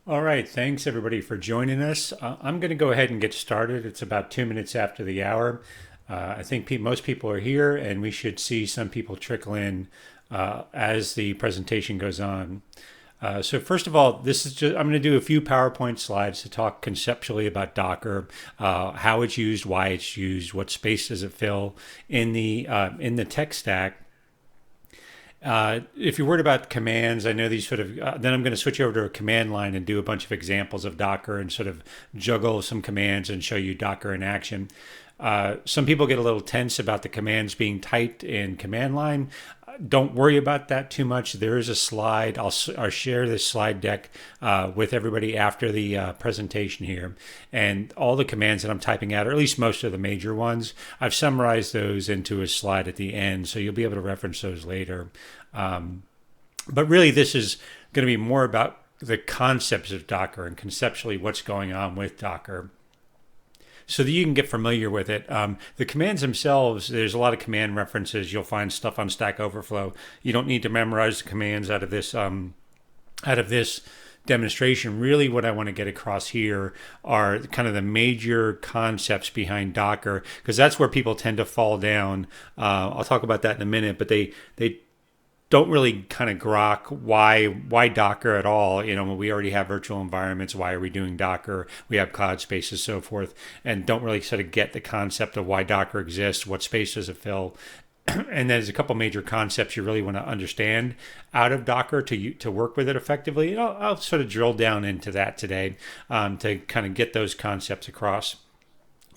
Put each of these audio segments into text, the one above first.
All right, thanks everybody for joining us. I'm going to go ahead and get started. It's about 2 minutes after the hour. I think most people are here, and we should see some people trickle in as the presentation goes on. So first of all, this is just I'm going to do a few PowerPoint slides to talk conceptually about Docker, how it's used, why it's used, what space does it fill in the tech stack. If you're worried about commands, I know these sort of. Then I'm going to switch over to a command line and do a bunch of examples of Docker and sort of juggle some commands and show you Docker in action. Some people get a little tense about the commands being typed in command line. Don't worry about that too much. There is a slide. I'll share this slide deck with everybody after the presentation here. And all the commands that I'm typing out, or at least most of the major ones, I've summarized those into a slide at the end. So you'll be able to reference those later. But really, this is going to be more about the concepts of Docker and conceptually what's going on with Docker so that you can get familiar with it. The commands themselves, there's a lot of command references. You'll find stuff on Stack Overflow. You don't need to memorize the commands out of this demonstration. Really, what I want to get across here are kind of the major concepts behind Docker, because that's where people tend to fall down. I'll talk about that in a minute, but they don't really kind of grok why Docker at all. You know, we already have virtual environments. Why are we doing Docker? We have cloud spaces, so forth, and don't really sort of get the concept of why Docker exists. What space does it fill? And there's a couple major concepts you really want to understand out of Docker to work with it effectively. And I'll sort of drill down into that today to kind of get those concepts across.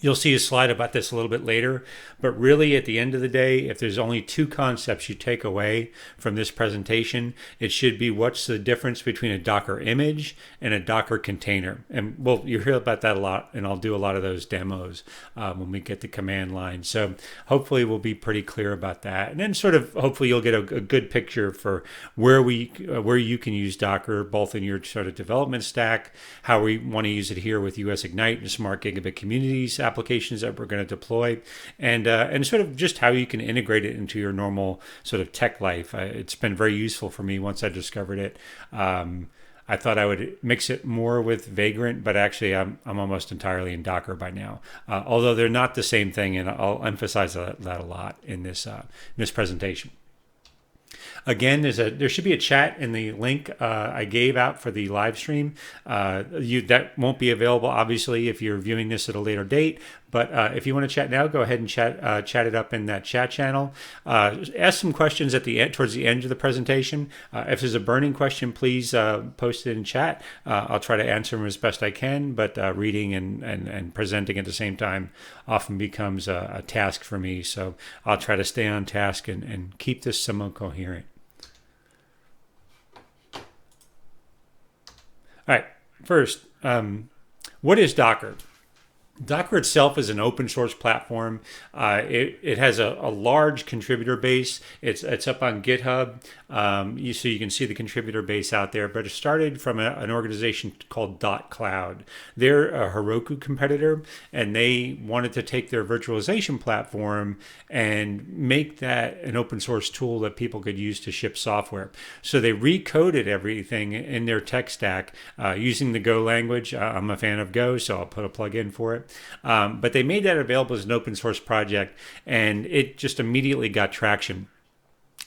You'll see a slide about this a little bit later, but really at the end of the day, if there's only two concepts you take away from this presentation, it should be what's the difference between a Docker image and a Docker container. And you'll hear about that a lot, and I'll do a lot of those demos when we get the command line. So hopefully we'll be pretty clear about that. And then sort of hopefully you'll get a good picture for where you can use Docker, both in your sort of development stack, how we want to use it here with US Ignite and Smart Gigabit Communities applications that we're going to deploy, and sort of just how you can integrate it into your normal sort of tech life. It's been very useful for me once I discovered it. I thought I would mix it more with Vagrant, but actually I'm almost entirely in Docker by now. Although they're not the same thing, and I'll emphasize that a lot in this presentation. Again, there should be a chat in the link I gave out for the live stream. That won't be available, obviously, if you're viewing this at a later date. But if you want to chat now, go ahead and chat it up in that chat channel. Ask some questions at the end, towards the end of the presentation. If there's a burning question, please post it in chat. I'll try to answer them as best I can. But reading and presenting at the same time often becomes a task for me. So I'll try to stay on task and keep this somewhat coherent. All right, first, what is Docker? Docker itself is an open source platform. It has a large contributor base. It's up on GitHub, so you can see the contributor base out there. But it started from an organization called .cloud. They're a Heroku competitor, and they wanted to take their virtualization platform and make that an open source tool that people could use to ship software. So they recoded everything in their tech stack using the Go language. I'm a fan of Go, so I'll put a plug in for it. But they made that available as an open source project, and it just immediately got traction.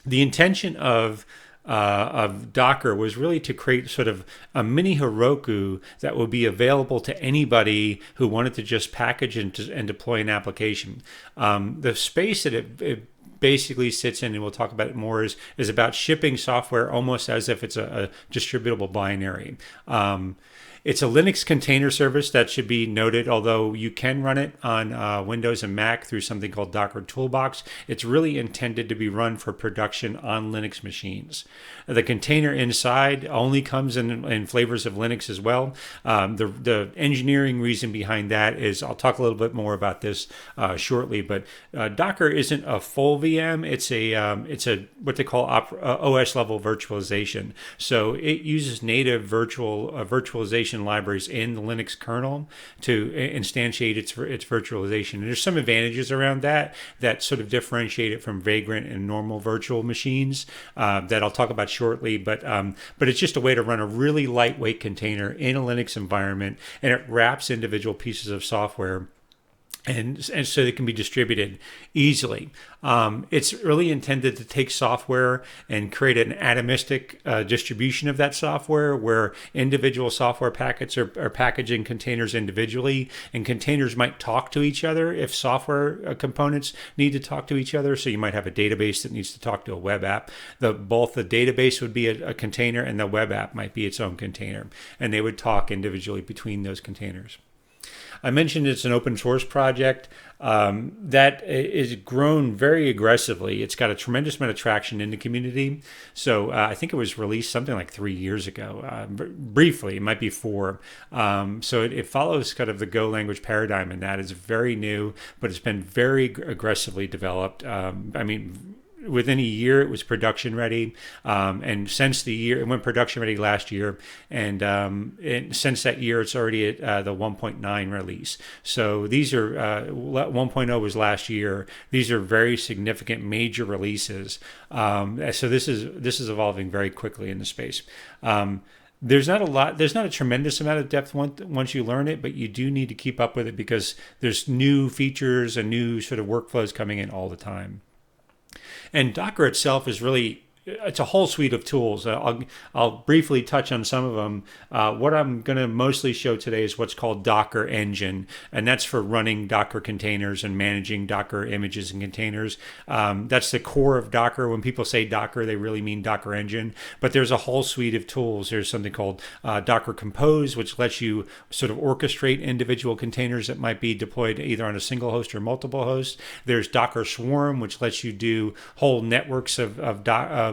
The intention of Docker was really to create sort of a mini Heroku that would be available to anybody who wanted to just package and deploy an application. The space that it basically sits in, and we'll talk about it more, is about shipping software almost as if it's a distributable binary. It's a Linux container service, that should be noted, although you can run it on Windows and Mac through something called Docker Toolbox. It's really intended to be run for production on Linux machines. The container inside only comes in flavors of Linux as well. The engineering reason behind that is, I'll talk a little bit more about this shortly, but Docker isn't a full VM. It's a what they call OS level virtualization. So it uses native virtualization virtualization libraries in the Linux kernel to instantiate its virtualization. And there's some advantages around that sort of differentiate it from Vagrant and normal virtual machines that I'll talk about shortly. But it's just a way to run a really lightweight container in a Linux environment, and it wraps individual pieces of software. And so they can be distributed easily. It's really intended to take software and create an atomistic distribution of that software, where individual software packets are packaging containers individually, and containers might talk to each other if software components need to talk to each other. So you might have a database that needs to talk to a web app. Both the database would be a container, and the web app might be its own container, and they would talk individually between those containers. I mentioned it's an open source project that is grown very aggressively. It's got a tremendous amount of traction in the community. So I think it was released something like 3 years ago. Briefly, it might be 4. So it follows kind of the Go language paradigm, and that is very new, but it's been very aggressively developed. Within a year, it was production ready, and since the year, it went production ready last year, and since that year, it's already at the 1.9 release. So these are 1.0 was last year. These are very significant, major releases. So this is evolving very quickly in the space. There's not a tremendous amount of depth once you learn it, but you do need to keep up with it because there's new features and new sort of workflows coming in all the time. And Docker itself is really, it's a whole suite of tools. I'll briefly touch on some of them. What I'm going to mostly show today is what's called Docker Engine, and that's for running Docker containers and managing Docker images and containers. That's the core of Docker. When people say Docker, they really mean Docker Engine, but there's a whole suite of tools. There's something called Docker Compose, which lets you sort of orchestrate individual containers that might be deployed either on a single host or multiple hosts. There's Docker Swarm, which lets you do whole networks of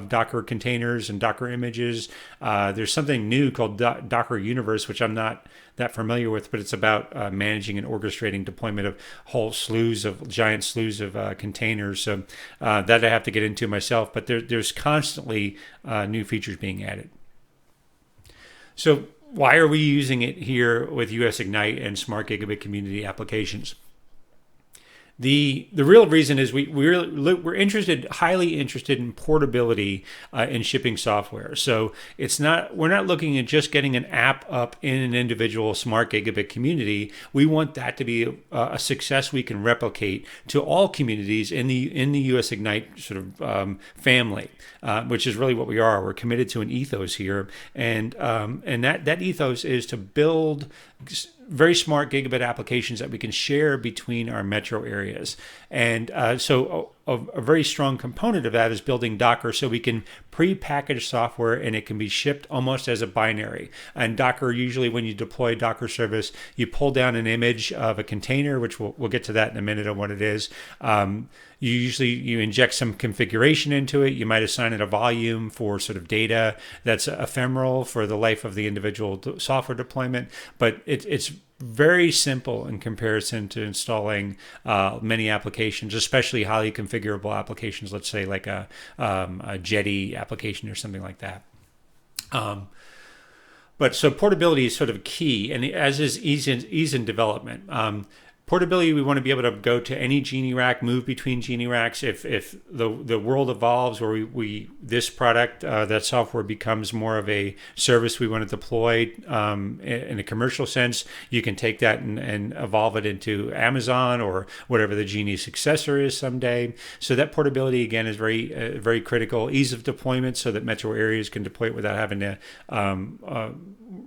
Docker containers and Docker images. There's something new called Docker Universe, which I'm not that familiar with, but it's about managing and orchestrating deployment of giant slews of containers. So that I have to get into myself, but there's constantly new features being added. So why are we using it here with US Ignite and Smart Gigabit Community applications? The real reason is we're highly interested in portability in shipping software. So we're not looking at just getting an app up in an individual Smart Gigabit community. We want that to be a success we can replicate to all communities in the US Ignite sort of family, which is really what we are. We're committed to an ethos here, and that ethos is to build very smart gigabit applications that we can share between our metro areas. And so a very strong component of that is building Docker so we can pre-package software and it can be shipped almost as a binary. And Docker, usually when you deploy Docker service, you pull down an image of a container, which we'll get to that in a minute on what it is. You inject some configuration into it. You might assign it a volume for sort of data that's ephemeral for the life of the individual software deployment. But it's very simple in comparison to installing many applications, especially highly configurable applications, let's say like a Jetty application or something like that. But so portability is sort of key, and as is ease in development. Portability, we want to be able to go to any Genie rack, move between Genie racks. If the world evolves or this product, that software becomes more of a service we want to deploy in a commercial sense, you can take that and evolve it into Amazon or whatever the Genie successor is someday. So that portability, again, is very, very critical. Ease of deployment so that metro areas can deploy it without having to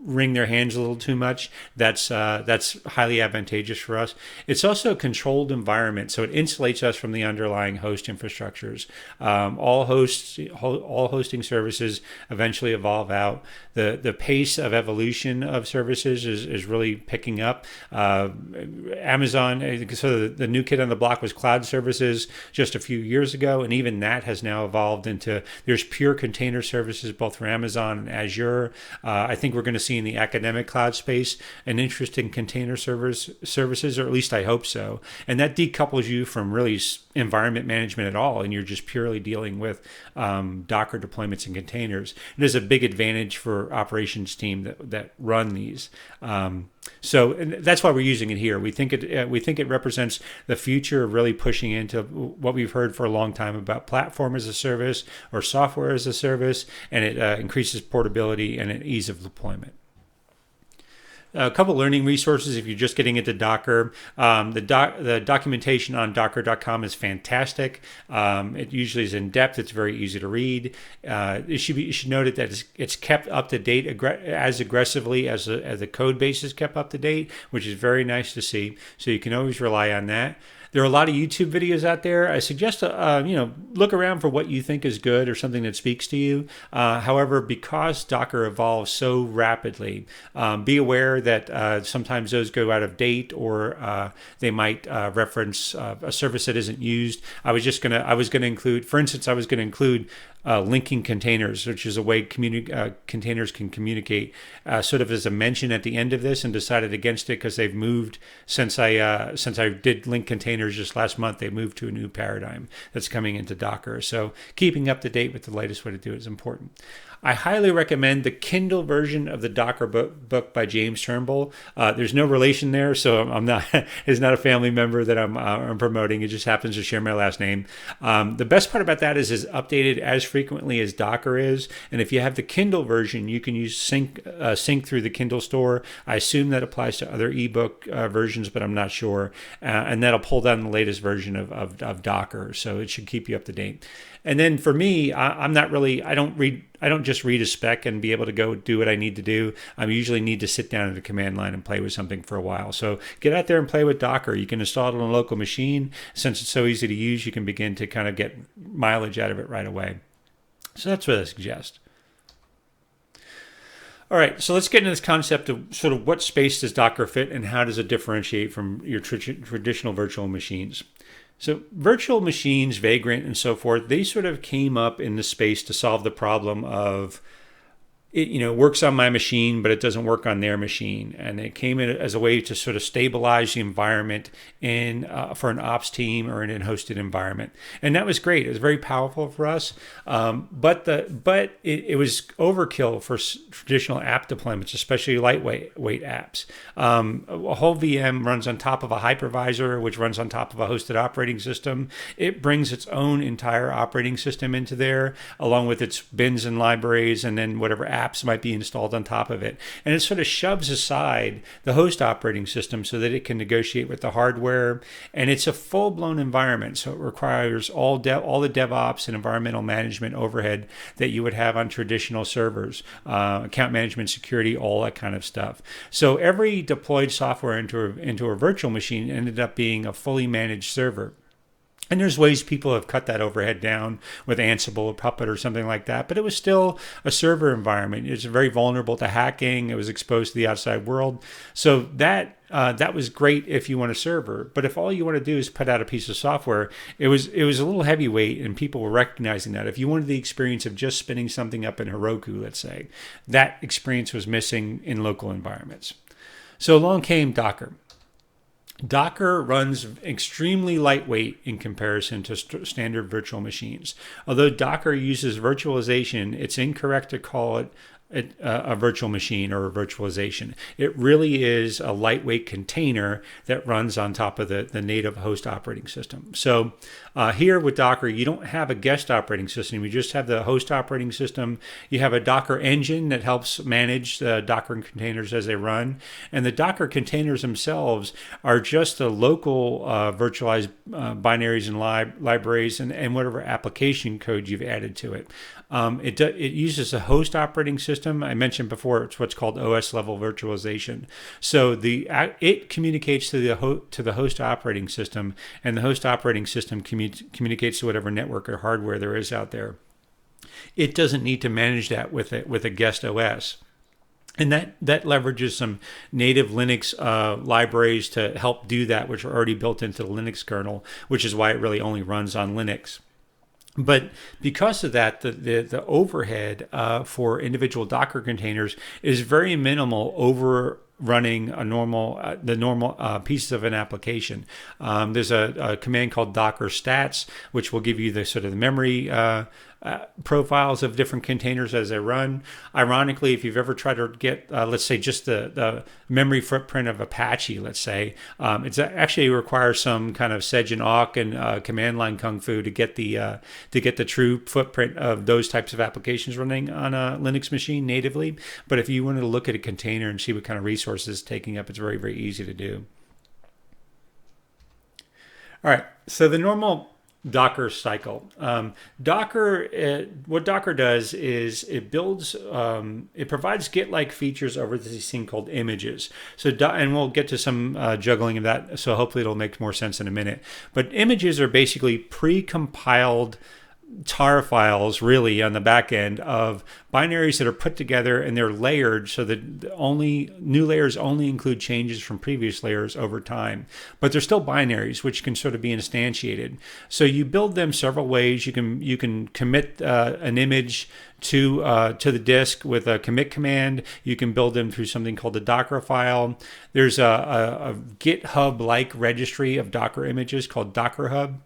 wring their hands a little too much. That's highly advantageous for us. It's also a controlled environment, so it insulates us from the underlying host infrastructures. All hosting services eventually evolve out. The pace of evolution of services is really picking up. Amazon, so the new kid on the block was cloud services just a few years ago, and even that has now evolved into, there's pure container services both for Amazon and Azure. I think we're going to see see in the academic cloud space an interest in container services, or at least I hope so. And that decouples you from really environment management at all, and you're just purely dealing with Docker deployments and containers. And there's a big advantage for operations team that run these. So and that's why we're using it here. We think it represents the future of really pushing into what we've heard for a long time about platform as a service or software as a service, and it increases portability and an ease of deployment. A couple learning resources if you're just getting into Docker. The documentation on docker.com is fantastic. It usually is in depth. It's very easy to read. You should note that it's kept up to date as aggressively as the code base is kept up to date, which is very nice to see. So you can always rely on that. There are a lot of YouTube videos out there. I suggest look around for what you think is good or something that speaks to you. However, because Docker evolves so rapidly, be aware that sometimes those go out of date, or they might reference a service that isn't used. I was going to include, for instance, linking containers, which is a way containers can communicate, sort of as a mention at the end of this, and decided against it because they've moved since I did link containers just last month. They moved to a new paradigm that's coming into Docker. So keeping up to date with the latest way to do it is important. I highly recommend the Kindle version of the Docker book by James Turnbull. There's no relation there, so I'm not. It's not a family member that I'm promoting. It just happens to share my last name. The best part about that is it's updated as frequently as Docker is, and if you have the Kindle version, you can use sync through the Kindle store. I assume that applies to other ebook versions, but I'm not sure. And that'll pull down the latest version of Docker, so it should keep you up to date. And then for me, I don't just read a spec and be able to go do what I need to do. I usually need to sit down at a command line and play with something for a while. So get out there and play with Docker. You can install it on a local machine. Since it's so easy to use, you can begin to kind of get mileage out of it right away. So that's what I suggest. All right, so let's get into this concept of sort of what space does Docker fit and how does it differentiate from your traditional virtual machines. So virtual machines, Vagrant, and so forth, they sort of came up in the space to solve the problem of it works on my machine, but it doesn't work on their machine. And it came in as a way to sort of stabilize the environment for an ops team or in a hosted environment. And that was great. It was very powerful for us. But it was overkill for traditional app deployments, especially lightweight apps. A whole VM runs on top of a hypervisor, which runs on top of a hosted operating system. It brings its own entire operating system into there, along with its bins and libraries, and then whatever apps might be installed on top of it. And it sort of shoves aside the host operating system so that it can negotiate with the hardware. And it's a full-blown environment, so it requires all the DevOps and environmental management overhead that you would have on traditional servers, account management, security, all that kind of stuff. So every deployed software into a virtual machine ended up being a fully managed server. And there's ways people have cut that overhead down with Ansible or Puppet or something like that, but it was still a server environment. It was very vulnerable to hacking. It was exposed to the outside world. So that was great if you want a server. But if all you want to do is put out a piece of software, it was a little heavyweight, and people were recognizing that. If you wanted the experience of just spinning something up in Heroku, let's say, that experience was missing in local environments. So along came Docker. Docker runs extremely lightweight in comparison to standard virtual machines. Although Docker uses virtualization, it's incorrect to call it a virtual machine or a virtualization. It really is a lightweight container that runs on top of the native host operating system. So here with Docker, you don't have a guest operating system. You just have the host operating system. You have a Docker engine that helps manage the Docker containers as they run. And the Docker containers themselves are just the local virtualized binaries and libraries and whatever application code you've added to it. It uses a host operating system. I mentioned before it's what's called OS level virtualization. So it communicates to the host operating system, and the host operating system communicates to whatever network or hardware there is out there. It doesn't need to manage that with a guest OS. And that leverages some native Linux libraries to help do that, which are already built into the Linux kernel, which is why it really only runs on Linux. But because of that, the overhead for individual Docker containers is very minimal over running a normal the normal pieces of an application. There's a command called Docker stats, which will give you the sort of the memory profiles of different containers as they run. Ironically, if you've ever tried to get, let's say, just the memory footprint of Apache, let's say, it actually requires some kind of seg and awk and command line kung fu to get the true footprint of those types of applications running on a Linux machine natively. But if you wanted to look at a container and see what kind of resources it's taking up, it's very, very easy to do. All right, so the normal Docker cycle. What Docker does is it builds, it provides Git-like features over this thing called images. So, and we'll get to some juggling of that. So hopefully it'll make more sense in a minute. But images are basically pre-compiled tar files really on the back end of binaries that are put together, and they're layered so that only new layers only include changes from previous layers over time. But they're still binaries, which can sort of be instantiated. So you build them several ways. You can commit an image to the disk with a commit command. You can build them through something called a Docker file. There's a GitHub-like registry of Docker images called Docker Hub.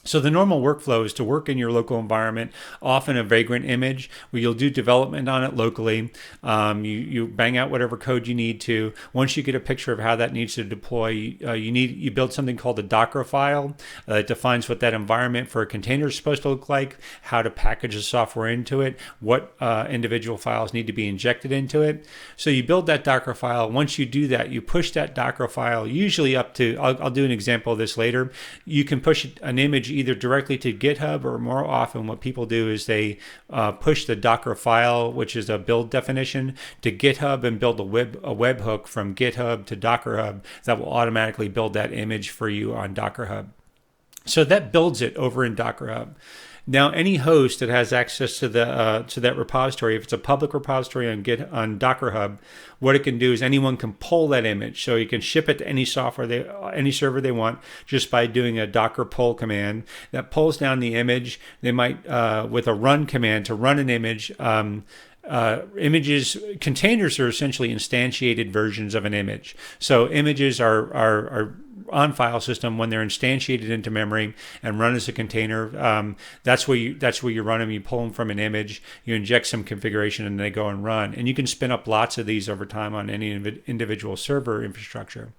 So the normal workflow is to work in your local environment, often a Vagrant image, where you'll do development on it locally. You bang out whatever code you need to. Once you get a picture of how that needs to deploy, you build something called a Docker file that defines what that environment for a container is supposed to look like, how to package the software into it, what individual files need to be injected into it. So you build that Docker file. Once you do that, you push that Docker file usually up to, I'll do an example of this later. You can push an image either directly to GitHub, or more often what people do is they push the Docker file, which is a build definition, to GitHub and build a webhook from GitHub to Docker Hub that will automatically build that image for you on Docker Hub. So that builds it over in Docker Hub. Now, any host that has access to that repository, if it's a public repository on Docker Hub, what it can do is anyone can pull that image. So you can ship it to any any server they want just by doing a Docker pull command that pulls down the image. They might, with a run command to run an image. Containers are essentially instantiated versions of an image. So images are on file system when they're instantiated into memory and run as a container. That's where you run them. You pull them from an image, you inject some configuration, and they go and run. And you can spin up lots of these over time on any individual server infrastructure.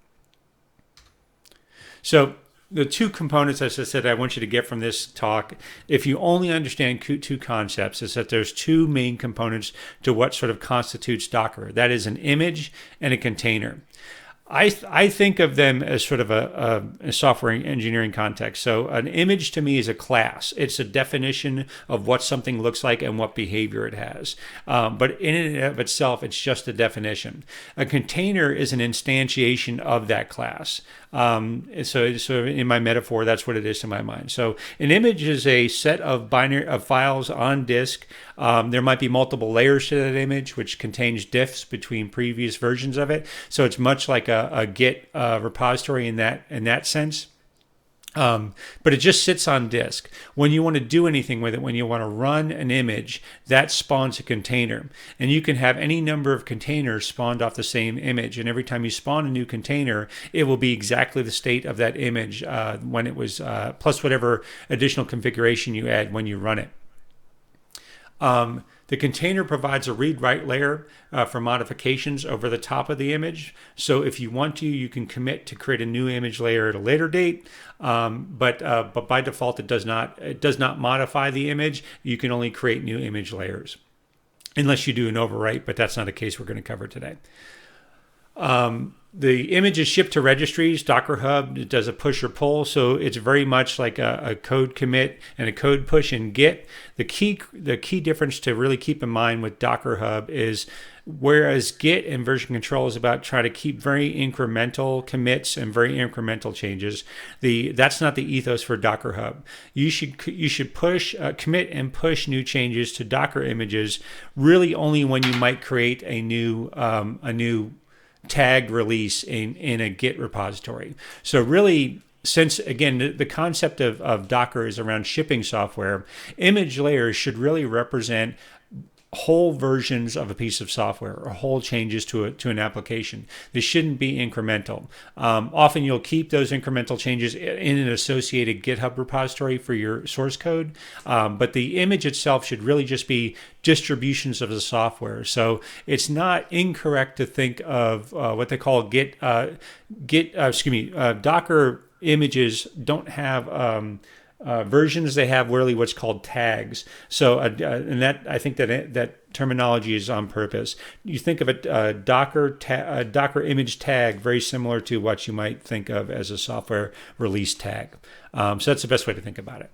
So the two components, as I said, I want you to get from this talk, if you only understand two concepts, is that there's two main components to what sort of constitutes Docker. That is an image and a container. I think of them as sort of a software engineering context. So an image to me is a class. It's a definition of what something looks like and what behavior it has. But in and of itself, it's just a definition. A container is an instantiation of that class. So in my metaphor, that's what it is to my mind. So an image is a set of files on disk. There might be multiple layers to that image, which contains diffs between previous versions of it. So it's much like a Git repository in that sense. But it just sits on disk. When you want to do anything with it, when you want to run an image, that spawns a container. And you can have any number of containers spawned off the same image. And every time you spawn a new container, it will be exactly the state of that image when it was, plus whatever additional configuration you add when you run it. The container provides a read-write layer for modifications over the top of the image. So if you want to, you can commit to create a new image layer at a later date. But by default, it does not modify the image. You can only create new image layers, unless you do an overwrite. But that's not a case we're going to cover today. The image is shipped to registries. Docker Hub, it does a push or pull, so it's very much like a code commit and a code push in Git. The key difference to really keep in mind with Docker Hub is, whereas Git and version control is about trying to keep very incremental commits and very incremental changes, that's not the ethos for Docker Hub. You should push, commit and push new changes to Docker images really only when you might create a new tagged release in a Git repository. So really, since again the concept of Docker is around shipping software, image layers should really represent whole versions of a piece of software or whole changes to an application. They shouldn't be incremental. Often you'll keep those incremental changes in an associated GitHub repository for your source code, but the image itself should really just be distributions of the software. So it's not incorrect to think of what they call Docker images don't have versions. They have really what's called tags. So, and that I think that terminology is on purpose. You think of a Docker image tag very similar to what you might think of as a software release tag. So that's the best way to think about it.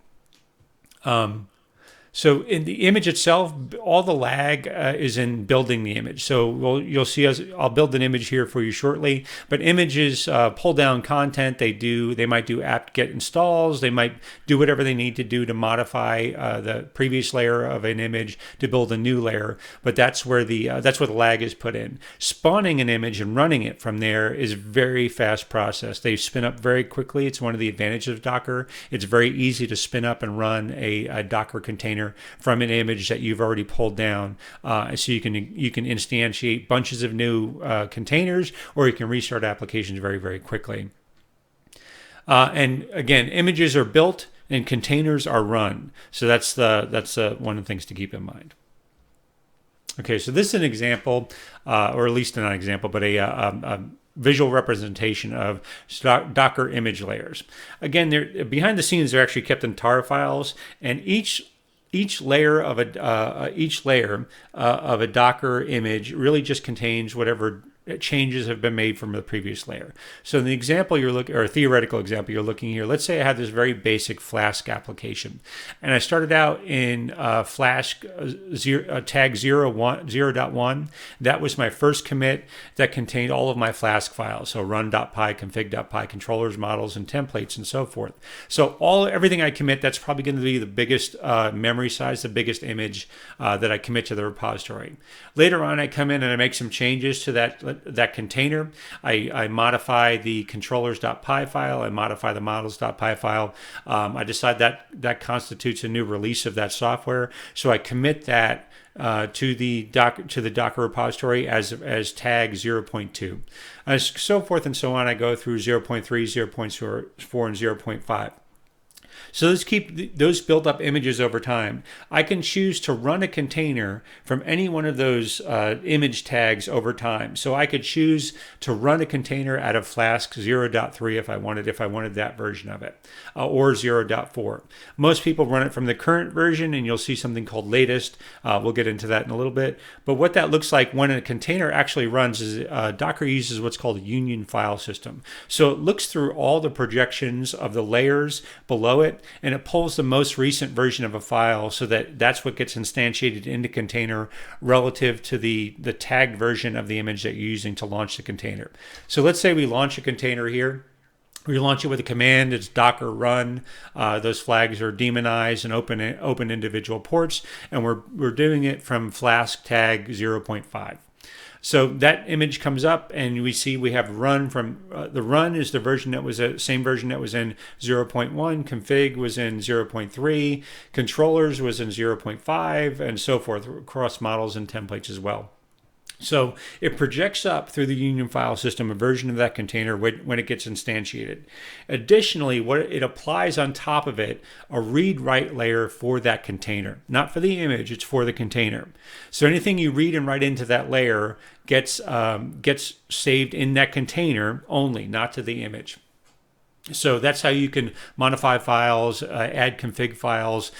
So in the image itself, all the lag is in building the image. So you'll see I'll build an image here for you shortly. But images pull down content. They might do apt-get installs. They might do whatever they need to do to modify the previous layer of an image to build a new layer. But that's where the lag is put in. Spawning an image and running it from there is a very fast process. They spin up very quickly. It's one of the advantages of Docker. It's very easy to spin up and run a Docker container from an image that you've already pulled down. So you can instantiate bunches of new containers, or you can restart applications very, very quickly. And again, images are built and containers are run. So that's one of the things to keep in mind. Okay, so this is an example, or at least not an example, but a visual representation of Docker image layers. Again, they're behind the scenes. They're actually kept in tar files, and each layer of a Docker image really just contains whatever changes have been made from the previous layer. So in the example you're looking, or a theoretical example you're looking here, let's say I had this very basic Flask application, and I started out in Flask tag 0.1. That was my first commit that contained all of my Flask files, so run.py, config.py, controllers, models, and templates, and so forth. So everything I commit, that's probably going to be the biggest memory size, the biggest image that I commit to the repository. Later on, I come in and I make some changes to that container. I modify the controllers.py file. I modify the models.py file. I decide that constitutes a new release of that software. So I commit that to the Docker repository as tag 0.2. So forth and so on. I go through 0.3, 0.4, and 0.5. So let's keep those built up images over time. I can choose to run a container from any one of those image tags over time. So I could choose to run a container out of Flask 0.3 if I wanted that version of it, or 0.4. Most people run it from the current version, and you'll see something called latest. We'll get into that in a little bit. But what that looks like when a container actually runs is Docker uses what's called a union file system. So it looks through all the projections of the layers below it, and it pulls the most recent version of a file, so that's what gets instantiated in the container relative to the tagged version of the image that you're using to launch the container. So let's say we launch a container here. We launch it with a command. It's Docker run. Those flags are demonized and open individual ports, and we're doing it from Flask tag 0.5. So that image comes up, and we see we have run from the run is the version that was same version that was in 0.1. Config was in 0.3. Controllers was in 0.5, and so forth across models and templates as well. So it projects up through the union file system a version of that container when it gets instantiated. Additionally, it applies on top of it a read-write layer for that container. Not for the image, it's for the container. So anything you read and write into that layer gets saved in that container only, not to the image. So that's how you can modify files, add config files,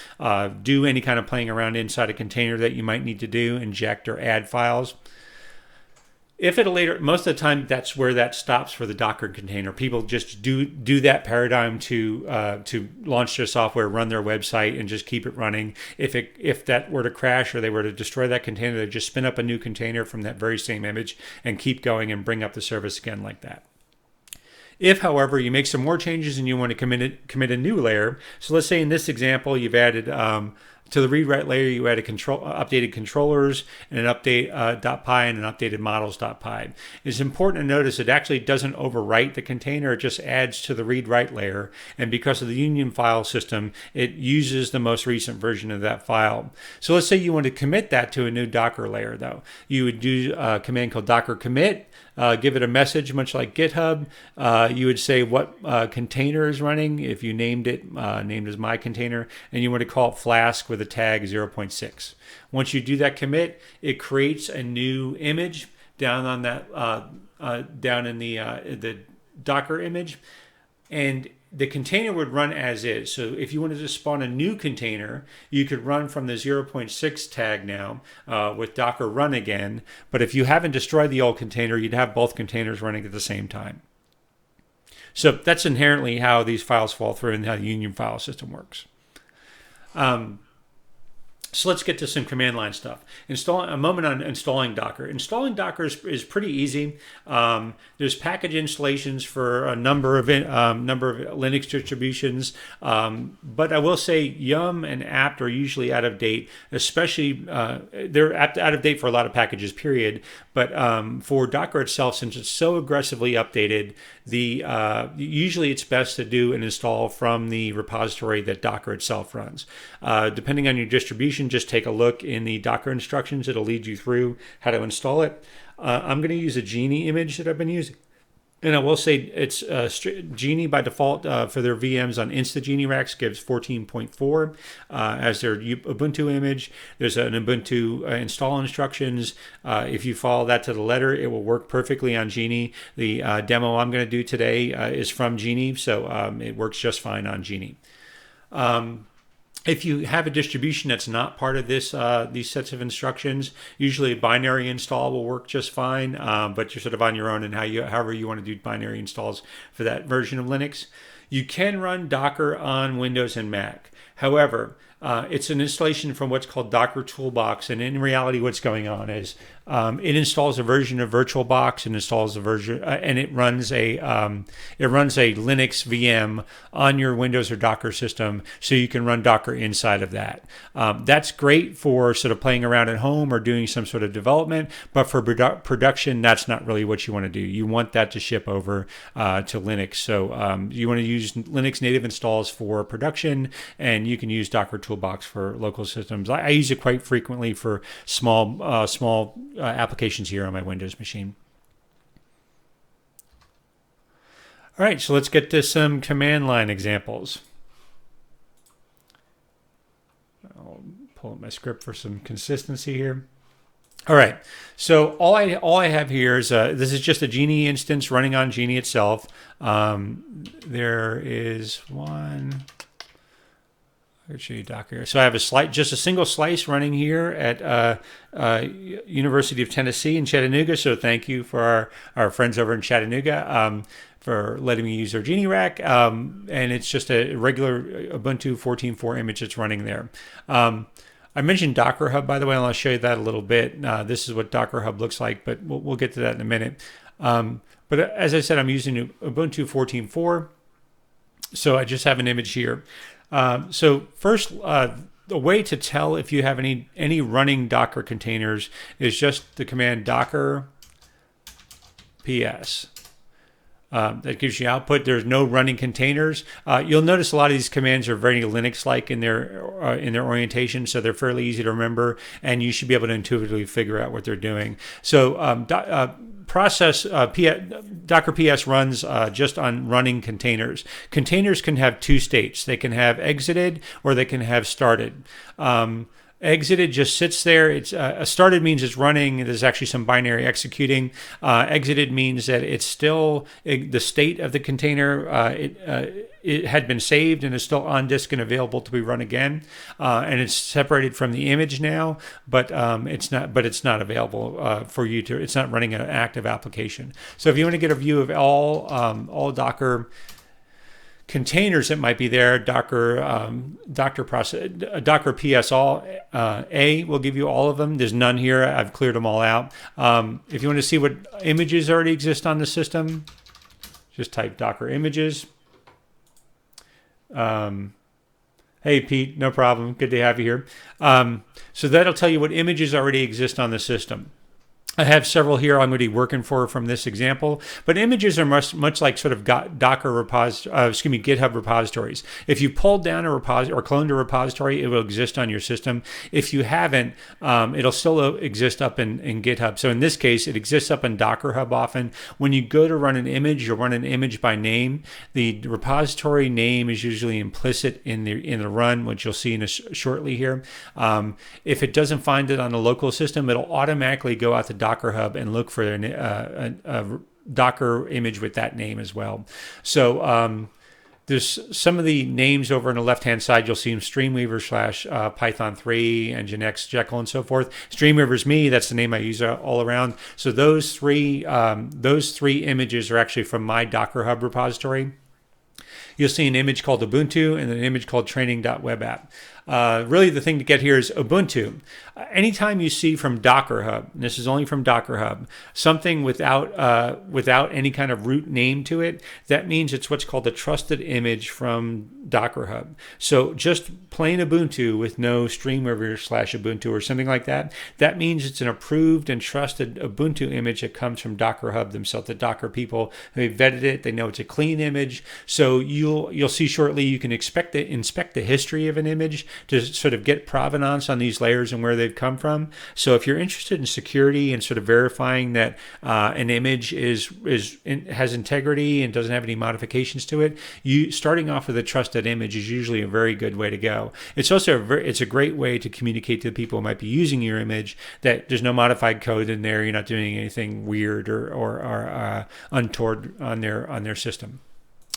do any kind of playing around inside a container that you might need to do, inject or add files. Most of the time, that's where that stops for the Docker container. People just do that paradigm to launch their software, run their website, and just keep it running. If that were to crash or they were to destroy that container, they just spin up a new container from that very same image and keep going and bring up the service again like that. If, however, you make some more changes and you want to commit a new layer, so let's say in this example you've added To the read-write layer, you add updated controllers and an update .py and an updated models.py. It's important to notice it actually doesn't overwrite the container. It just adds to the read-write layer. And because of the union file system, it uses the most recent version of that file. So let's say you want to commit that to a new Docker layer, though. You would do a command called docker commit. Give it a message, much like GitHub. You would say what container is running if you named it, named as my container, and you want to call it Flask with a tag 0.6. Once you do that commit, it creates a new image down on that down in the Docker image, and the container would run as is. So if you wanted to spawn a new container, you could run from the 0.6 tag now with Docker run again. But if you haven't destroyed the old container, you'd have both containers running at the same time. So that's inherently how these files fall through and how the union file system works. So let's get to some command line stuff. A moment on installing Docker. Installing Docker is pretty easy. There's package installations for a number of Linux distributions, but I will say Yum and apt are usually out of date. Especially they're out of date for a lot of packages. Period. But for Docker itself, since it's so aggressively updated, usually it's best to do an install from the repository that Docker itself runs. Depending on your distribution, just take a look in the Docker instructions. It'll lead you through how to install it. I'm going to use a Genie image that I've been using. And I will say it's Genie by default for their VMs on Instagenie racks gives 14.4 as their Ubuntu image. There's an Ubuntu install instructions. If you follow that to the letter, it will work perfectly on Genie. The demo I'm going to do today is from Genie, so it works just fine on Genie. If you have a distribution that's not part of these sets of instructions, usually a binary install will work just fine, but you're sort of on your own and however you want to do binary installs for that version of Linux. You can run Docker on Windows and Mac. However, it's an installation from what's called Docker Toolbox, and in reality what's going on is it installs a version of VirtualBox and installs a version, and it runs a Linux VM on your Windows or Docker system, so you can run Docker inside of that. That's great for sort of playing around at home or doing some sort of development, but for production, that's not really what you want to do. You want that to ship over to Linux. So you want to use Linux native installs for production, and you can use Docker Toolbox for local systems. I use it quite frequently for small applications here on my Windows machine. All right, so let's get to some command line examples. I'll pull up my script for some consistency here. All right, so all I have here is this is just a Genie instance running on Genie itself. There is one. I'll show you Docker. So I have just a single slice running here at University of Tennessee in Chattanooga. So thank you for our friends over in Chattanooga for letting me use their Genie rack. And it's just a regular Ubuntu 14.4 image that's running there. I mentioned Docker Hub, by the way, and I'll show you that a little bit. This is what Docker Hub looks like, but we'll get to that in a minute. But as I said, I'm using Ubuntu 14.4. So I just have an image here. So first, the way to tell if you have any running Docker containers is just the command docker ps. That gives you output. There's no running containers. You'll notice a lot of these commands are very Linux-like in their orientation, so they're fairly easy to remember, and you should be able to intuitively figure out what they're doing. So Docker PS runs just on running containers. Containers can have two states. They can have exited or they can have started. Exited just sits there. It's started means it's running. There's actually some binary executing. Exited means that it's still the state of the container. It had been saved and is still on disk and available to be run again. And it's separated from the image now, but it's not. But it's not available for you to. It's not running an active application. So if you want to get a view of all Docker containers that might be there, Docker PS all A will give you all of them. There's none here. I've cleared them all out. If you want to see what images already exist on the system, just type Docker images. Hey, Pete, no problem. Good to have you here. So that'll tell you what images already exist on the system. I have several here I'm going to be working for from this example, but images are much like sort of Docker GitHub repositories. If you pulled down a repository or cloned a repository, it will exist on your system. If you haven't, it'll still exist up in GitHub. So in this case, it exists up in Docker Hub often. When you go to run an image, you'll run an image by name. The repository name is usually implicit in the run, which you'll see shortly here. If it doesn't find it on the local system, it'll automatically go out to Docker Hub and look for a Docker image with that name as well. So there's some of the names over on the left-hand side. You'll see them: Streamweaver / Python 3, Nginx, Jekyll, and so forth. Streamweaver's me. That's the name I use all around. So those three images are actually from my Docker Hub repository. You'll see an image called Ubuntu and an image called training.webapp. Really, the thing to get here is Ubuntu. Anytime you see from Docker Hub, and this is only from Docker Hub, something without any kind of root name to it, that means it's what's called a trusted image from Docker Hub. So just plain Ubuntu with no Streamweaver / Ubuntu or something like that, that means it's an approved and trusted Ubuntu image that comes from Docker Hub themselves. The Docker people, they vetted it, they know it's a clean image. So you'll see shortly you can inspect the history of an image to sort of get provenance on these layers and where they've come from. So if you're interested in security and sort of verifying that an image has integrity and doesn't have any modifications to it, starting off with a trusted image is usually a very good way to go. It's also it's a great way to communicate to the people who might be using your image that there's no modified code in there. You're not doing anything weird or untoward on their system.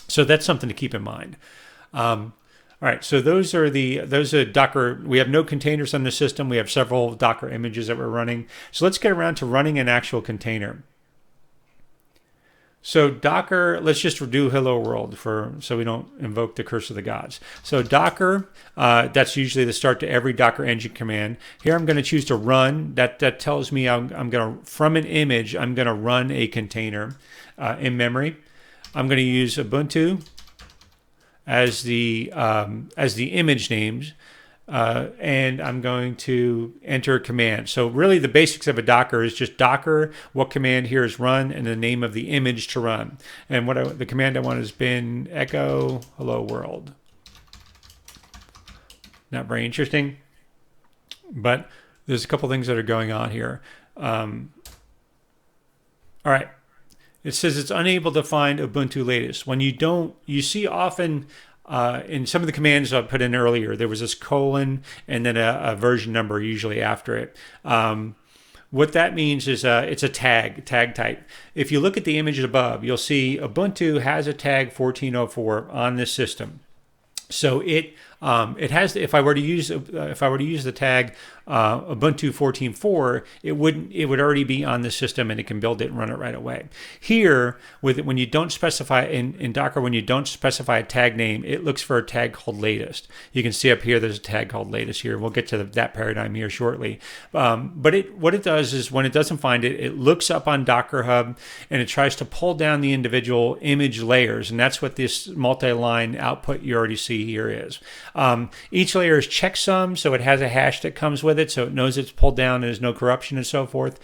So that's something to keep in mind. All right, so those are Docker. We have no containers on the system. We have several Docker images that we're running. So let's get around to running an actual container. So Docker, let's just do hello world so we don't invoke the curse of the gods. So Docker, that's usually the start to every Docker engine command. Here I'm going to choose to run. That tells me I'm going to, from an image, I'm going to run a container in memory. I'm going to use Ubuntu as the image names, and I'm going to enter a command. So really the basics of a Docker is just Docker, what command here is run, and the name of the image to run. And the command I want has been echo hello world. Not very interesting, but there's a couple things that are going on here. All right. It says it's unable to find Ubuntu latest. When you see often in some of the commands I put in earlier, there was this colon and then a version number usually after it. What that means is it's a tag type. If you look at the image above, you'll see Ubuntu has a tag 1404 on this system. So it has. If I were to use the tag Ubuntu 14.4, it would already be on the system, and it can build it and run it right away. Here, when you don't specify in Docker, when you don't specify a tag name, it looks for a tag called latest. You can see up here there's a tag called latest here. We'll get to that paradigm here shortly. But what it does is when it doesn't find it, it looks up on Docker Hub and it tries to pull down the individual image layers, and that's what this multi-line output you already see here is. Each layer is checksum, so it has a hash that comes with it, so it knows it's pulled down and there's no corruption and so forth.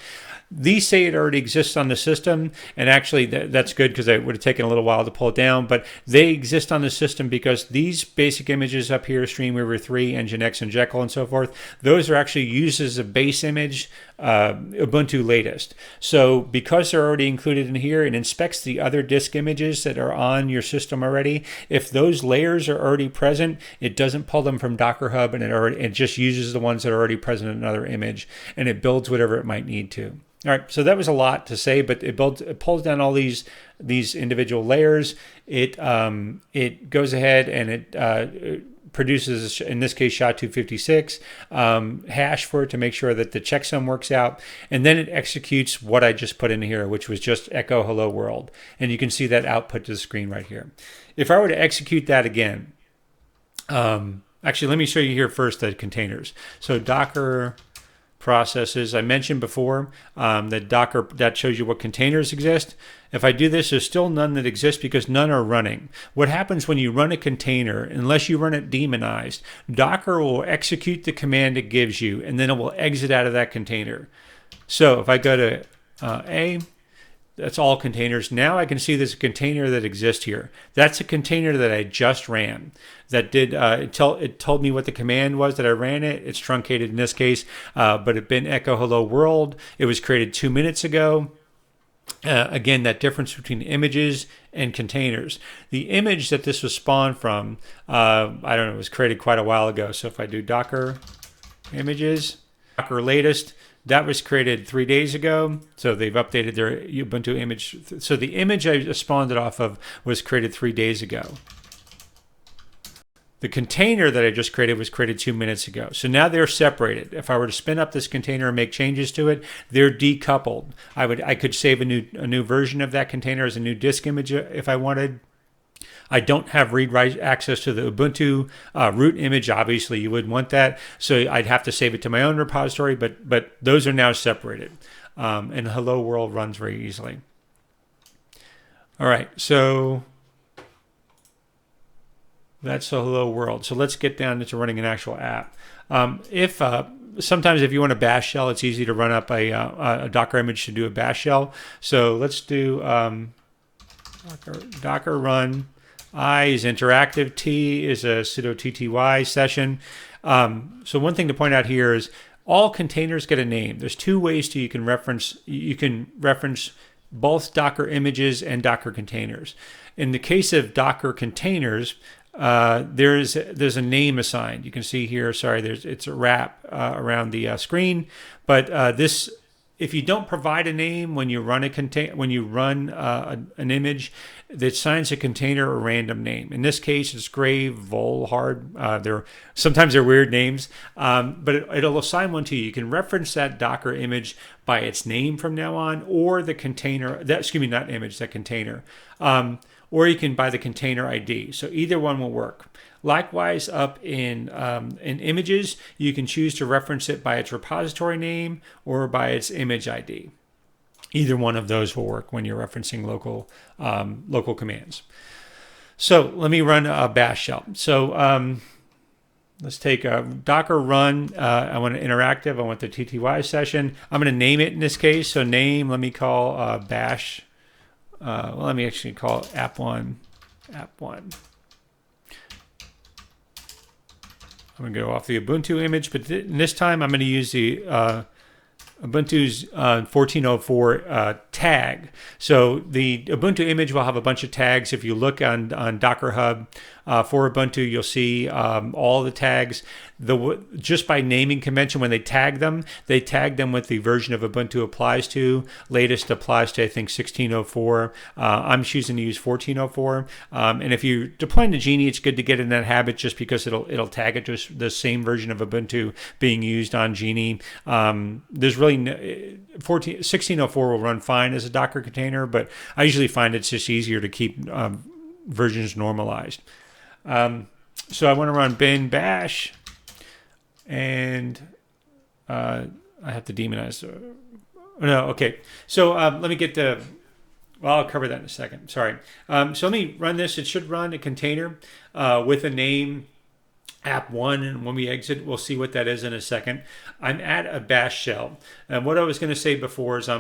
These say it already exists on the system, and actually that's good because it would have taken a little while to pull it down, but they exist on the system because these basic images up here, Streamweaver 3, Nginx, and Jekyll, and so forth, those are actually used as a base image, Ubuntu latest. So because they're already included in here, it inspects the other disk images that are on your system already. If those layers are already present, it doesn't pull them from Docker Hub, and it just uses the ones that are already present in another image, and it builds whatever it might need to. All right, so that was a lot to say, but it pulls down all these individual layers. It goes ahead and it produces, in this case, SHA-256 hash for it to make sure that the checksum works out, and then it executes what I just put in here, which was just echo hello world, and you can see that output to the screen right here. If I were to execute that again, actually, let me show you here first the containers. So Docker processes. I mentioned before that Docker, that shows you what containers exist. If I do this, there's still none that exist because none are running. What happens when you run a container, unless you run it demonized, Docker will execute the command it gives you, and then it will exit out of that container. So if I go to A, that's all containers. Now I can see this container that exists here. That's a container that I just ran. That did it told me what the command was that I ran it. It's truncated in this case, but it bin echo hello world. It was created 2 minutes ago. Again, that difference between images and containers. The image that this was spawned from, I don't know, it was created quite a while ago. So if I do Docker images, Docker latest, that was created 3 days ago. So they've updated their Ubuntu image. So the image I spawned it off of was created 3 days ago. The container that I just created was created 2 minutes ago. So now they're separated. If I were to spin up this container and make changes to it, they're decoupled. I could save a new version of that container as a new disk image if I wanted. I don't have read-write access to the Ubuntu root image. Obviously, you wouldn't want that. So I'd have to save it to my own repository, but those are now separated. And Hello World runs very easily. All right, so that's the Hello World. So let's get down into running an actual app. Sometimes if you want a bash shell, it's easy to run up a Docker image to do a bash shell. So let's do Docker run. I is interactive. T is a sudo tty session. So one thing to point out here is all containers get a name. There's two ways you can reference. You can reference both Docker images and Docker containers. In the case of Docker containers, there's a name assigned. You can see here. Sorry, it's a wrap around the screen, but this. If you don't provide a name when you run an image, that assigns a container a random name. In this case, it's Grave, Volhard. Sometimes they're weird names, but it'll assign one to you. You can reference that Docker image by its name from now on, or the container. Not image, that container. Or you can by the container ID. So either one will work. Likewise, up in images, you can choose to reference it by its repository name or by its image ID. Either one of those will work when you're referencing local commands. So let me run a bash shell. So let's take a Docker run. I want an interactive. I want the TTY session. I'm going to name it in this case. So name, let me call bash. Let me actually call it app1. I'm going to go off the Ubuntu image, but this time I'm going to use the Ubuntu's 1404 tag. So the Ubuntu image will have a bunch of tags. If you look on Docker Hub for Ubuntu, you'll see all the tags. Just by naming convention, when they tag them with the version of Ubuntu applies to. Latest applies to, I think, 1604. I'm choosing to use 1404. And if you're deploying to Genie, it's good to get in that habit just because it'll tag it to the same version of Ubuntu being used on Genie. There's really 1604 will run fine as a Docker container, but I usually find it's just easier to keep versions normalized. So I want to run bin bash, and I have to demonize. No, okay. So let me get the. Well, I'll cover that in a second. Sorry. So let me run this. It should run a container with a name. App1, and when we exit, we'll see what that is in a second. I'm at a bash shell. And what I was going to say before is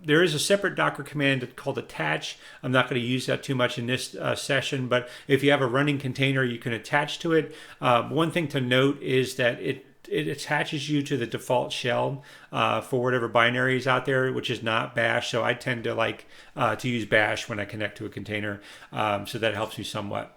there is a separate Docker command called attach. I'm not going to use that too much in this session, but if you have a running container, you can attach to it. One thing to note is that it attaches you to the default shell for whatever binary is out there, which is not bash. So I tend to like to use bash when I connect to a container. So that helps me somewhat.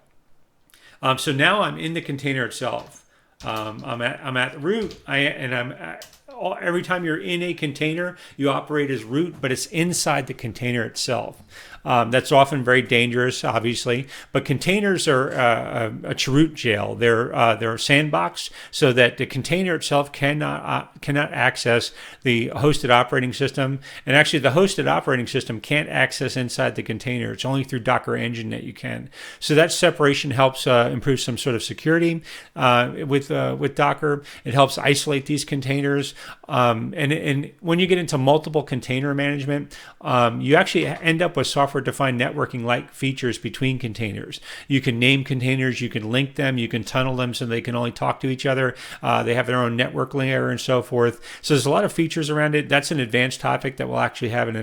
So now I'm in the container itself. I'm at root, every time you're in a container, you operate as root, but it's inside the container itself. That's often very dangerous, obviously, but containers are a root jail. They're a sandbox, so that the container itself cannot access the hosted operating system. And actually, the hosted operating system can't access inside the container. It's only through Docker Engine that you can. So that separation helps improve some sort of security with Docker. It helps isolate these containers. And when you get into multiple container management, you actually end up with software-defined networking-like features between containers. You can name containers, you can link them, you can tunnel them so they can only talk to each other. They have their own network layer and so forth. So there's a lot of features around it. That's an advanced topic that we'll actually have in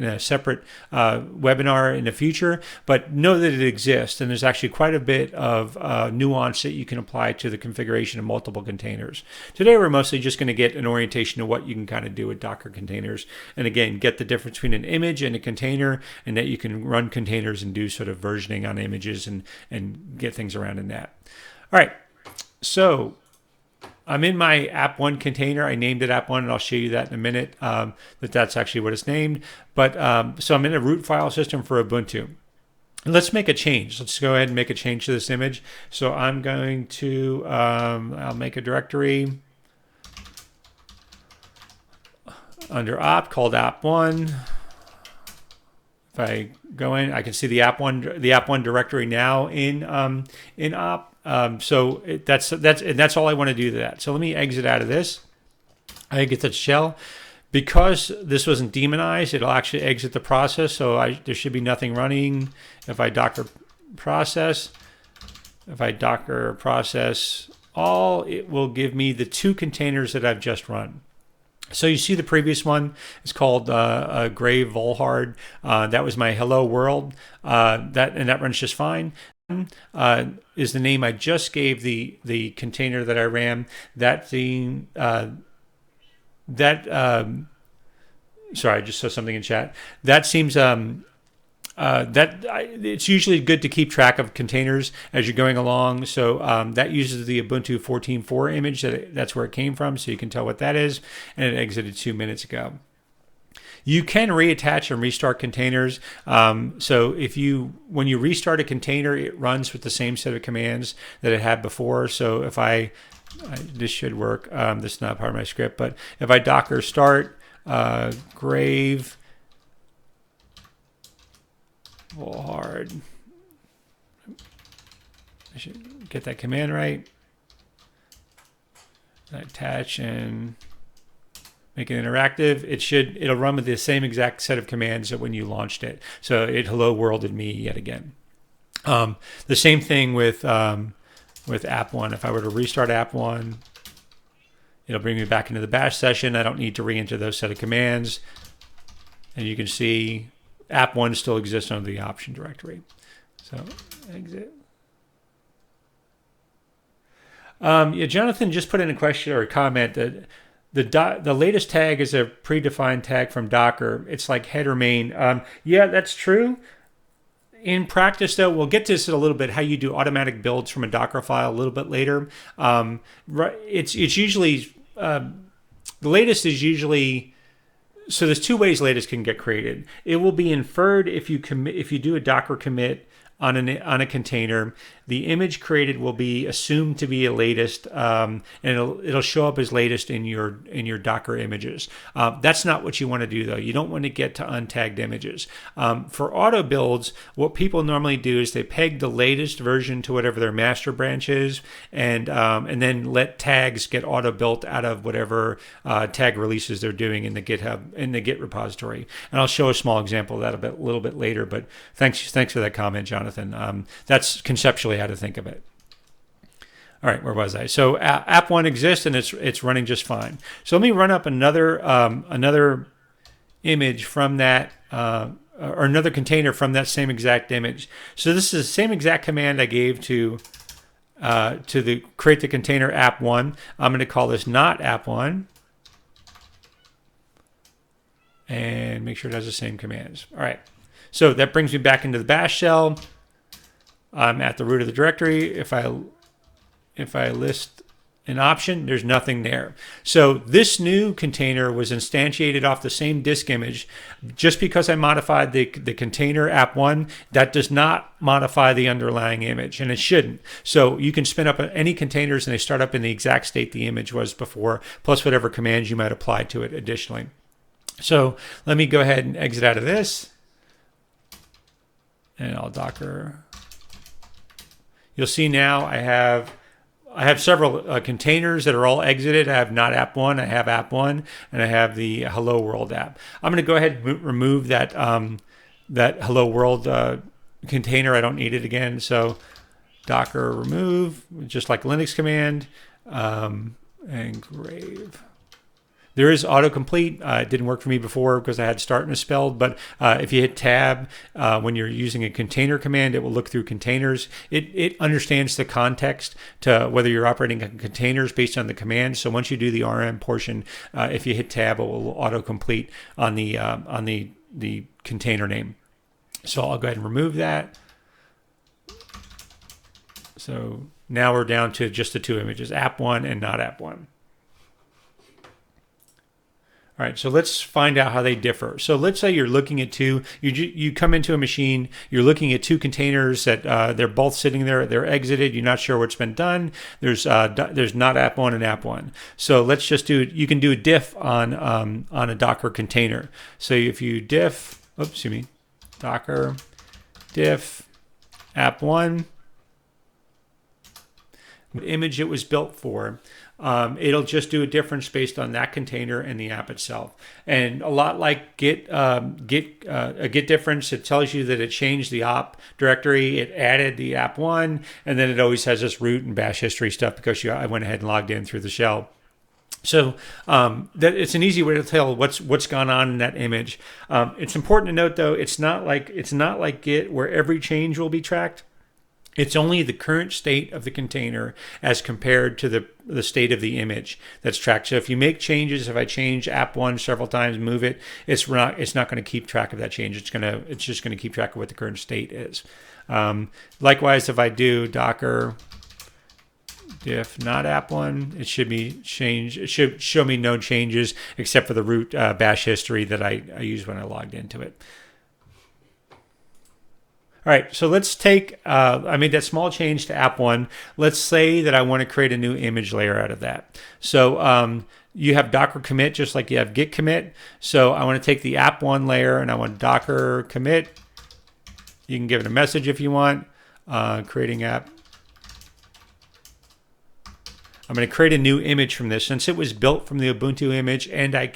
a separate webinar in the future. But know that it exists, and there's actually quite a bit of nuance that you can apply to the configuration of multiple containers. Today, we're mostly just going to get an orientation of what you can kind of do with Docker containers. And again, get the difference between an image and a container, and that you can run containers and do sort of versioning on images and get things around in that. All right, so I'm in my app1 container. I named it app1, and I'll show you that in a minute, that's actually what it's named. But so I'm in a root file system for Ubuntu. Let's make a change. Let's go ahead and make a change to this image. So I'm going to, I'll make a directory under op called app1. If I go in, I can see the app1 directory now in op. So that's all I want to do to that. So let me exit out of this. I get that shell. Because this wasn't demonized, it'll actually exit the process. So there should be nothing running. If I docker process all, it will give me the 2 containers that I've just run. So you see the previous one is called Grave Volhard. That was my hello world. That runs just fine. Is the name I just gave the container that I ran. Sorry, I just saw something in chat. That seems it's usually good to keep track of containers as you're going along. So that uses the Ubuntu 14.4 image. That's where it came from, so you can tell what that is. And it exited 2 minutes ago. You can reattach and restart containers. So when you restart a container, it runs with the same set of commands that it had before. So if this should work. This is not part of my script, but if I docker start grave hard, I should get that command right. Attach and make it interactive. It'll run with the same exact set of commands that when you launched it. So it hello worlded me yet again. The same thing with app1. If I were to restart app1, it'll bring me back into the bash session. I don't need to re-enter those set of commands. And you can see app1 still exists under the option directory. So exit. Yeah, Jonathan just put in a question or a comment that the latest tag is a predefined tag from Docker. It's like header main. Yeah, that's true. In practice, though, we'll get to this in a little bit, how you do automatic builds from a Docker file a little bit later. It's usually, the latest is usually, so there's 2 ways latest can get created. It will be inferred if you do a Docker commit on a container. The image created will be assumed to be a latest, and it'll show up as latest in your Docker images. That's not what you want to do, though. You don't want to get to untagged images. For auto builds, what people normally do is they peg the latest version to whatever their master branch is, and then let tags get auto built out of whatever tag releases they're doing in the GitHub in the Git repository. And I'll show a small example of that a little bit later. But thanks for that comment, Jonathan. That's conceptually how to think of it. All right, where was I? So app1 exists and it's running just fine. So let me run up another image from that, or another container from that same exact image. So this is the same exact command I gave to create the container app1. I'm going to call this not app1, and make sure it has the same commands. All right, so that brings me back into the bash shell. I'm at the root of the directory. If I list an option, there's nothing there. So this new container was instantiated off the same disk image. Just because I modified the container app1, that does not modify the underlying image, and it shouldn't. So you can spin up any containers and they start up in the exact state the image was before, plus whatever commands you might apply to it additionally. So let me go ahead and exit out of this, and I'll Docker. You'll see now I have I have several containers that are all exited. I have not app one, I have app one, and I have the Hello World app. I'm going to go ahead and remove that that Hello World container. I don't need it again. So docker remove, just like Linux command, engrave. There is autocomplete. It didn't work for me before because I had start misspelled, but if you hit tab when you're using a container command, it will look through containers. It understands the context to whether you're operating on containers based on the command. So once you do the RM portion, if you hit tab, it will autocomplete on the container name. So I'll go ahead and remove that. So now we're down to just the two images, app one and not app one. All right, so let's find out how they differ. So let's say you're looking at two, you come into a machine, you're looking at two containers that they're both sitting there, they're exited, you're not sure what's been done. There's not app one and app one. So let's just do, you can do a diff on a Docker container. So if you diff, Docker diff app one, the image it was built for, it'll just do a difference based on that container and the app itself. And a lot like Git difference, it tells you that it changed the op directory, it added the app one, and then it always has this root and bash history stuff because I went ahead and logged in through the shell. So that it's an easy way to tell what's gone on in that image. It's important to note though, it's not like Git where every change will be tracked. It's only the current state of the container as compared to the state of the image that's tracked. So if you make changes, if I change app one several times, move it, it's not going to keep track of that change. It's just going to keep track of what the current state is. Likewise, if I do Docker diff not app one, it should be changed. It should show me no changes except for the root bash history that I used when I logged into it. All right, so let's take, I made that small change to app one. Let's say that I want to create a new image layer out of that. So you have Docker commit just like you have Git commit. So I want to take the app one layer and I want Docker commit. You can give it a message if you want, creating app. I'm going to create a new image from this since it was built from the Ubuntu image and I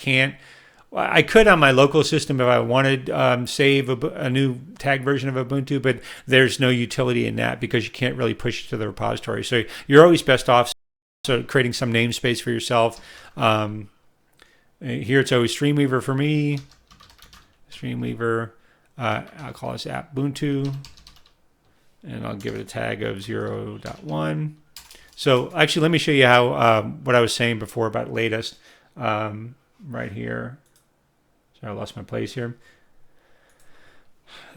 could on my local system if I wanted save a new tag version of Ubuntu, but there's no utility in that because you can't really push it to the repository. So you're always best off creating some namespace for yourself. Here it's always Streamweaver for me. Streamweaver, I'll call this app Ubuntu, and I'll give it a tag of 0.1. So actually, let me show you how what I was saying before about latest right here. Sorry, I lost my place here.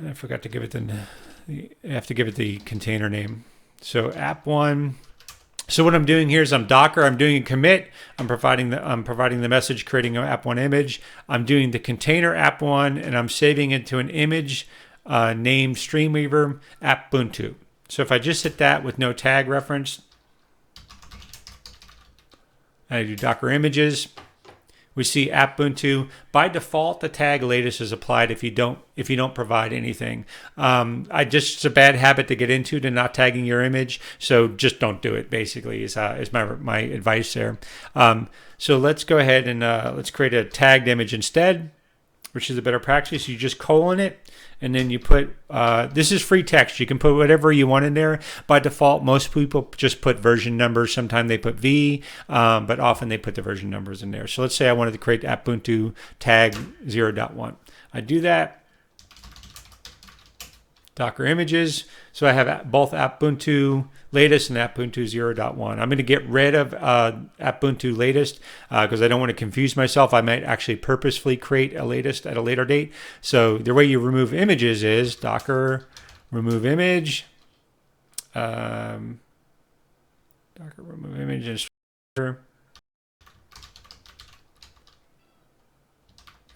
I forgot to give it I have to give it the container name. So app one. So what I'm doing here is I'm Docker. I'm doing a commit. I'm providing the message, creating an app one image. I'm doing the container app one, and I'm saving it to an image named Streamweaver app Ubuntu. So if I just hit that with no tag reference, I do Docker images. We see app Ubuntu. By default, the tag latest is applied if you don't provide anything. It's a bad habit to get into, to not tagging your image. So just don't do it. Basically, is my advice there. So let's go ahead and let's create a tagged image instead, which is a better practice. You just colon it, and then you put, this is free text. You can put whatever you want in there. By default, most people just put version numbers. Sometimes they put V, but often they put the version numbers in there. So let's say I wanted to create app Ubuntu tag 0.1. I do that. Docker images. So I have both app Ubuntu latest and app Ubuntu 0.1. I'm going to get rid of app Ubuntu latest because I don't want to confuse myself. I might actually purposefully create a latest at a later date. So the way you remove images is Docker remove image. Docker remove image and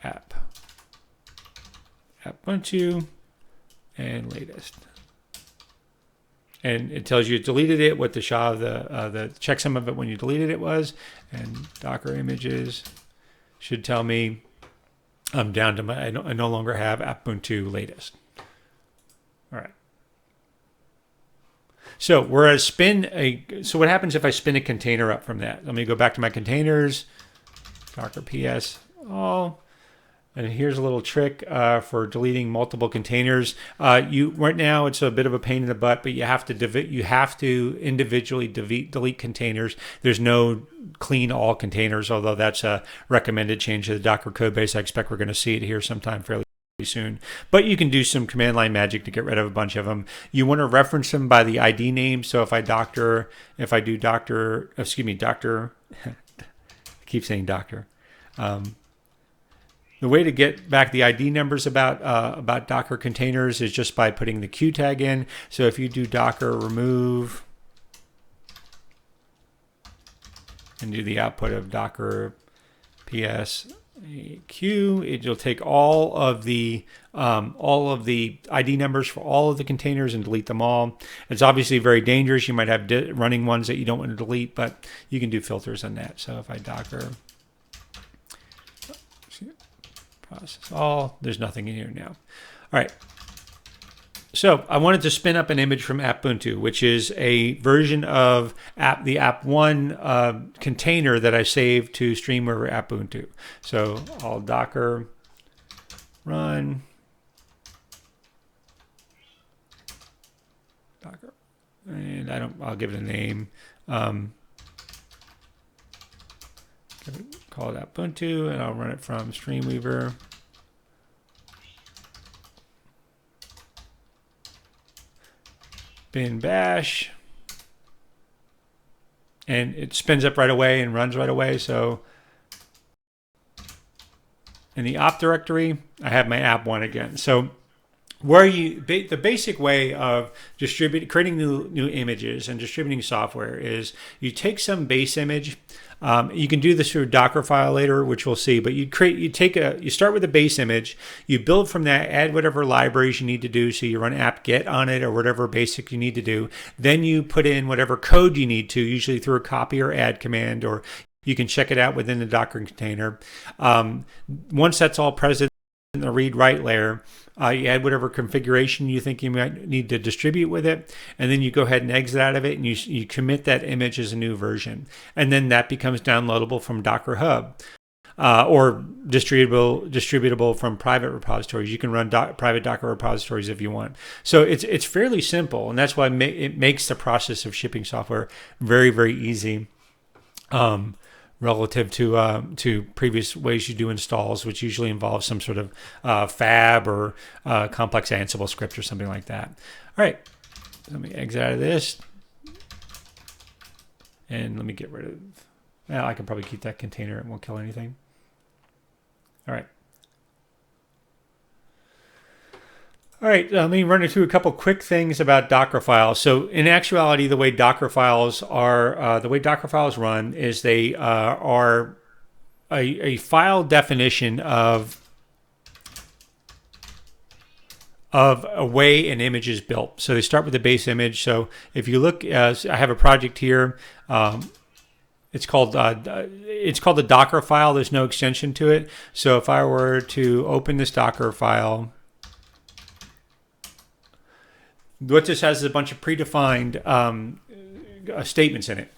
app Ubuntu and latest. And it tells you it deleted it, what the SHA of the checksum of it when you deleted it was. And Docker images should tell me I'm down to I no longer have app Ubuntu latest. All right. So so what happens if I spin a container up from that? Let me go back to my containers, Docker PS all. And here's a little trick for deleting multiple containers. Right now it's a bit of a pain in the butt, but you have to individually delete containers. There's no clean all containers, although that's a recommended change to the Docker code base. I expect we're going to see it here sometime fairly soon. But you can do some command line magic to get rid of a bunch of them. You want to reference them by the ID name. So if I do doctor, I keep saying doctor. The way to get back the ID numbers about Docker containers is just by putting the Q tag in. So if you do Docker remove and do the output of Docker PS Q, it'll take all of the ID numbers for all of the containers and delete them all. It's obviously very dangerous. You might have running ones that you don't want to delete, but you can do filters on that. So if I Docker process all, there's nothing in here now. All right. So I wanted to spin up an image from Ubuntu, which is a version of the app1 container that I saved to stream over Ubuntu. So I'll Docker run Docker, and I'll give it a name. Call it Ubuntu, and I'll run it from Streamweaver. Bin bash, and it spins up right away and runs right away. So in the op directory, I have my app1 again. So the basic way of creating new images and distributing software is you take some base image. You can do this through a Docker file later, which we'll see. But you start with a base image, you build from that, add whatever libraries you need to do. So you run apt-get on it or whatever basic you need to do. Then you put in whatever code you need to, usually through a copy or add command, or you can check it out within the Docker container. Once that's all present in the read-write layer, you add whatever configuration you think you might need to distribute with it, and then you go ahead and exit out of it, and you commit that image as a new version. And then that becomes downloadable from Docker Hub or distributable from private repositories. You can run private Docker repositories if you want. So it's fairly simple, and that's why it makes the process of shipping software very, very easy. Relative to previous ways you do installs, which usually involves some sort of fab or complex Ansible script or something like that. All right, let me exit out of this, and let me get rid of. Well, I can probably keep that container; it won't kill anything. All right. All right, let me run you through a couple quick things about Docker files. So in actuality, the way Docker files run is they are a file definition of a way an image is built. So they start with the base image. So if you look, I have a project here. It's called the Docker file. There's no extension to it. So if I were to open this Docker file, what this has is a bunch of predefined statements in it.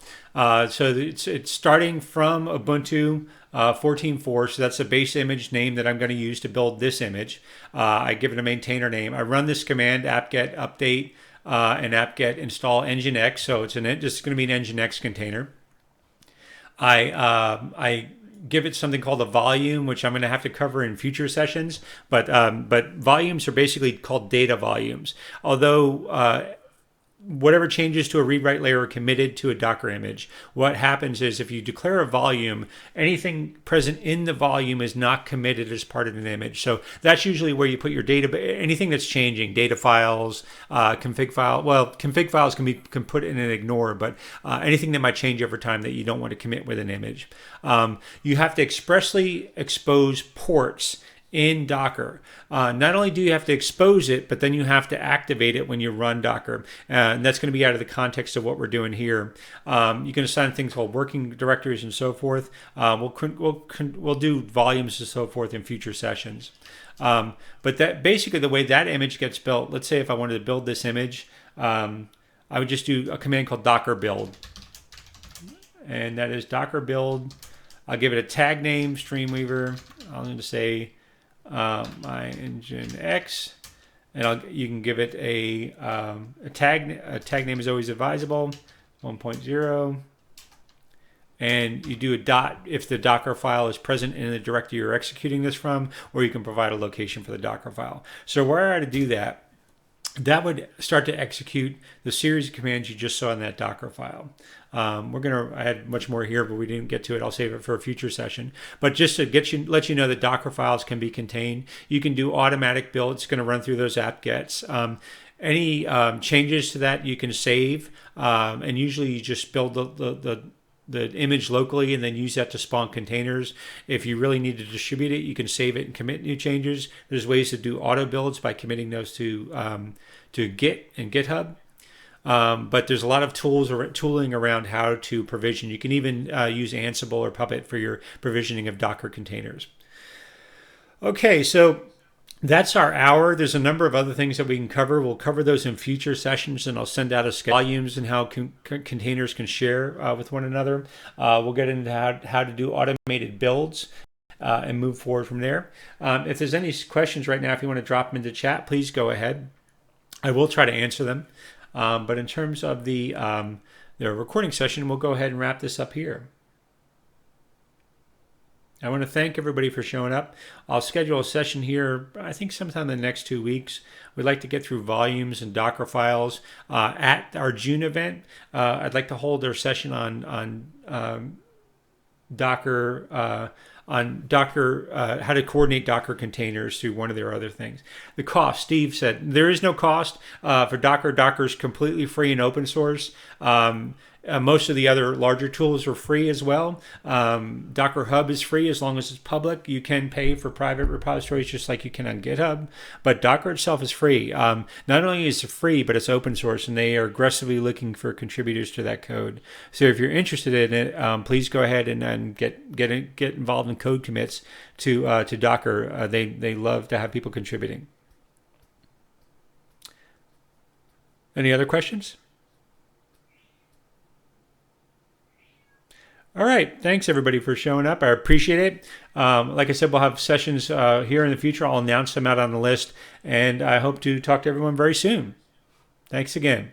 So it's starting from Ubuntu 14.4, so that's a base image name that I'm going to use to build this image. I give it a maintainer name. I run this command apt-get update and apt-get install nginx, so this is going to be an nginx container. I give it something called a volume, which I'm going to have to cover in future sessions. But volumes are basically called data volumes. Although whatever changes to a read-write layer are committed to a Docker image, what happens is if you declare a volume, anything present in the volume is not committed as part of an image. So that's usually where you put your data. Anything that's changing, data files, config file. Well, config files can put in and ignore, but anything that might change over time that you don't want to commit with an image. You have to expressly expose ports in Docker. Not only do you have to expose it, but then you have to activate it when you run Docker. And that's going to be out of the context of what we're doing here. You can assign things called working directories and so forth. We'll do volumes and so forth in future sessions. But that basically the way that image gets built, let's say if I wanted to build this image, I would just do a command called docker build. And that is docker build. I'll give it a tag name, Streamweaver. I'm going to say my engine X. And you can give it a tag. A tag name is always advisable, 1.0. And you do a dot if the Docker file is present in the directory you're executing this from, or you can provide a location for the Docker file. So where I to do that, that would start to execute the series of commands you just saw in that Docker file. I had much more here, but we didn't get to it. I'll save it for a future session. But just to let you know that Docker files can be contained, you can do automatic build. It's going to run through those apt-gets. Any changes to that you can save, and usually you just build the image locally and then use that to spawn containers. If you really need to distribute it, you can save it and commit new changes. There's ways to do auto builds by committing those to Git and GitHub. But there's a lot of tooling around how to provision. You can even use Ansible or Puppet for your provisioning of Docker containers. Okay, so that's our hour. There's a number of other things that we can cover. We'll cover those in future sessions, and I'll send out a schedule volumes and how containers can share with one another. We'll get into how to do automated builds and move forward from there. If there's any questions right now, if you want to drop them into chat, please go ahead. I will try to answer them. But in terms of the recording session, we'll go ahead and wrap this up here. I want to thank everybody for showing up. I'll schedule a session here, I think sometime in the next 2 weeks. We'd like to get through volumes and Docker files. At our June event, I'd like to hold our session on Docker, how to coordinate Docker containers through one of their other things. The cost, Steve said, there is no cost for Docker. Docker is completely free and open source. Most of the other larger tools are free as well. Docker Hub is free as long as it's public. You can pay for private repositories just like you can on GitHub, but Docker itself is free. Not only is it free, but it's open source, and they are aggressively looking for contributors to that code. So if you're interested in it, please go ahead and get involved in code commits to Docker. They love to have people contributing. Any other questions? All right. Thanks, everybody, for showing up. I appreciate it. Like I said, we'll have sessions here in the future. I'll announce them out on the list, and I hope to talk to everyone very soon. Thanks again.